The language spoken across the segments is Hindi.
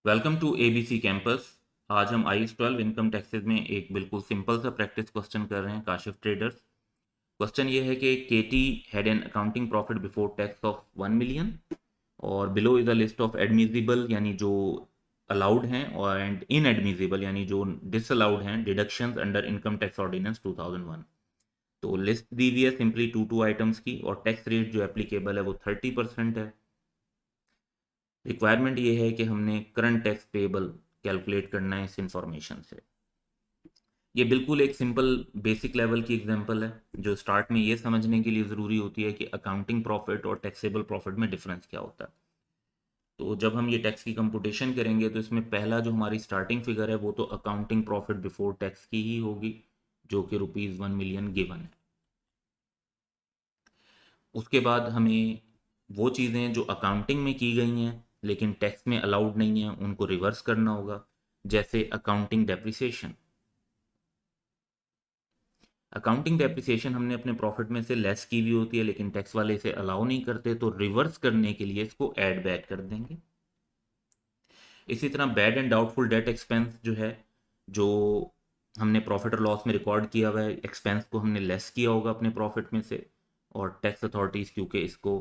Welcome to ABC campus. आज हम IAS 12 इनकम टैक्सेस में एक बिल्कुल सिंपल सा प्रैक्टिस क्वेश्चन कर रहे हैं काशिफ ट्रेडर्स। क्वेश्चन ये है कि KT had an accounting profit before tax of 1 million और below is a list of admissible यानी जो अलाउड हैं और एंड इनएडमिजिबल यानी जो डिसअलाउड हैं deductions under income tax ordinance 2001। तो लिस्ट दी हुई है सिंपली टू आइटम्स की और टैक्स रेट जो एप्लीकेबल है वो 30% है। रिक्वायरमेंट ये है कि हमने करंट टैक्स पेबल कैलकुलेट करना है इस इंफॉर्मेशन से। ये बिल्कुल एक सिंपल बेसिक लेवल की एग्जांपल है जो स्टार्ट में ये समझने के लिए ज़रूरी होती है कि अकाउंटिंग प्रॉफिट और टैक्सेबल प्रॉफिट में डिफरेंस क्या होता है। तो जब हम ये टैक्स की कंपुटेशन करेंगे तो इसमें पहला जो हमारी स्टार्टिंग फिगर है वो तो अकाउंटिंग प्रॉफिट बिफोर टैक्स की ही होगी जो कि ₹1 मिलियन गिवन है। उसके बाद हमें वो चीज़ें जो अकाउंटिंग में की गई हैं लेकिन टैक्स में अलाउड नहीं है उनको रिवर्स करना होगा, जैसे अकाउंटिंग डेप्रिसिएशन। अकाउंटिंग डेप्रिसिएशन हमने अपने प्रॉफिट में से लेस की हुई होती है लेकिन टैक्स वाले इसे अलाउ नहीं करते, तो रिवर्स करने के लिए इसको ऐड बैक कर देंगे। इसी तरह bad and doubtful debt expense जो है, जो हमने प्रॉफिट और लॉस में रिकॉर्ड किया हुआ है एक्सपेंस को हमने लेस किया होगा अपने प्रॉफिट में से, और टैक्स अथॉरिटीज़ क्योंकि इसको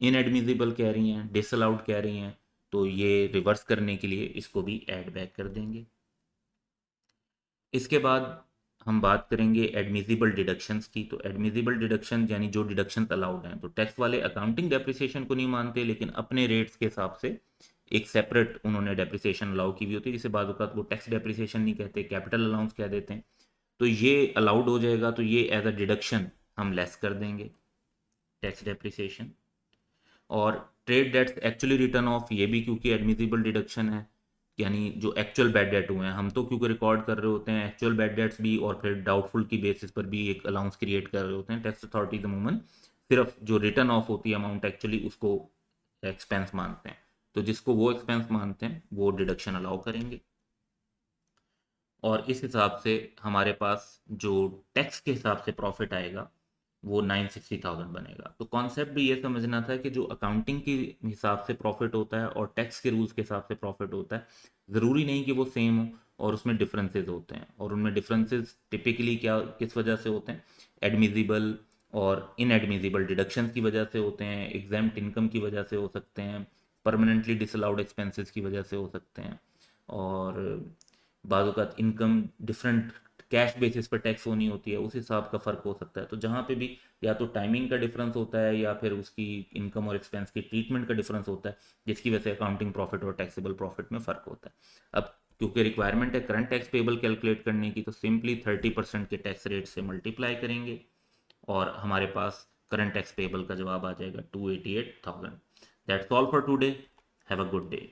इनएडमिजिबल कह रही हैं, डिसअलाउड कह रही हैं, तो ये रिवर्स करने के लिए इसको भी ऐड बैक कर देंगे। इसके बाद हम बात करेंगे एडमिजिबल डिडक्शंस की। तो एडमिजिबल डिडक्शन यानी जो डिडक्शंस अलाउड हैं, तो टैक्स वाले अकाउंटिंग डेप्रिसिएशन को नहीं मानते लेकिन अपने रेट्स के हिसाब से एक सेपरेट उन्होंने डेप्रिसिएशन अलाउ की हुई होती है, जिसे बाद वक्त वो टैक्स डेप्रिसिएशन नहीं कहते, कैपिटल अलाउंस कह देते हैं। तो ये अलाउड हो जाएगा, तो ये एज अ डिडक्शन हम लेस कर देंगे टैक्स डेप्रिसिएशन। और trade debts actually written off, ये भी क्योंकि एडमिजिबल डिडक्शन है, यानी जो एक्चुअल बैड डेट हुए हैं हम तो क्योंकि रिकॉर्ड कर रहे होते हैं एक्चुअल बैड डेट्स भी, और फिर डाउटफुल की बेसिस पर भी एक अलाउंस क्रिएट कर रहे होते हैं। टैक्स अथॉरिटीज अमूमन सिर्फ जो रिटर्न ऑफ होती है अमाउंट एक्चुअली उसको एक्सपेंस मानते हैं, तो जिसको वो एक्सपेंस मानते हैं वो डिडक्शन अलाउ करेंगे। और इस हिसाब से हमारे पास जो टैक्स के हिसाब से प्रॉफिट आएगा वो 960,000 बनेगा। तो कॉन्सेप्ट भी ये समझना था कि जो अकाउंटिंग के हिसाब से प्रॉफिट होता है और टैक्स के रूल्स के हिसाब से प्रॉफिट होता है, ज़रूरी नहीं कि वो सेम हो, और उसमें डिफरेंसेस होते हैं। और उनमें डिफरेंसेस टिपिकली क्या किस वजह से होते हैं, एडमिजिबल और इनएडमिजिबल डिडक्शंस की वजह से होते हैं, एग्जाम्प्ट इनकम की वजह से हो सकते हैं, परमानेंटली डिसअलाउड एक्सपेंसेस की वजह से हो सकते हैं, और बाद औक़ात इनकम डिफरेंट कैश बेसिस पर टैक्स होनी होती है, उस हिसाब का फ़र्क हो सकता है। तो जहाँ पे भी या तो टाइमिंग का डिफरेंस होता है या फिर उसकी इनकम और एक्सपेंस की ट्रीटमेंट का डिफरेंस होता है, जिसकी वजह से अकाउंटिंग प्रॉफिट और टैक्सेबल प्रॉफिट में फ़र्क होता है। अब क्योंकि रिक्वायरमेंट है करंट टैक्स पेबल कैलकुलेट करने की, तो सिंपली 30% के टैक्स रेट से मल्टीप्लाई करेंगे और हमारे पास करंट टैक्स पेबल का जवाब आ जाएगा 288,000। That's all for today. Have a good day.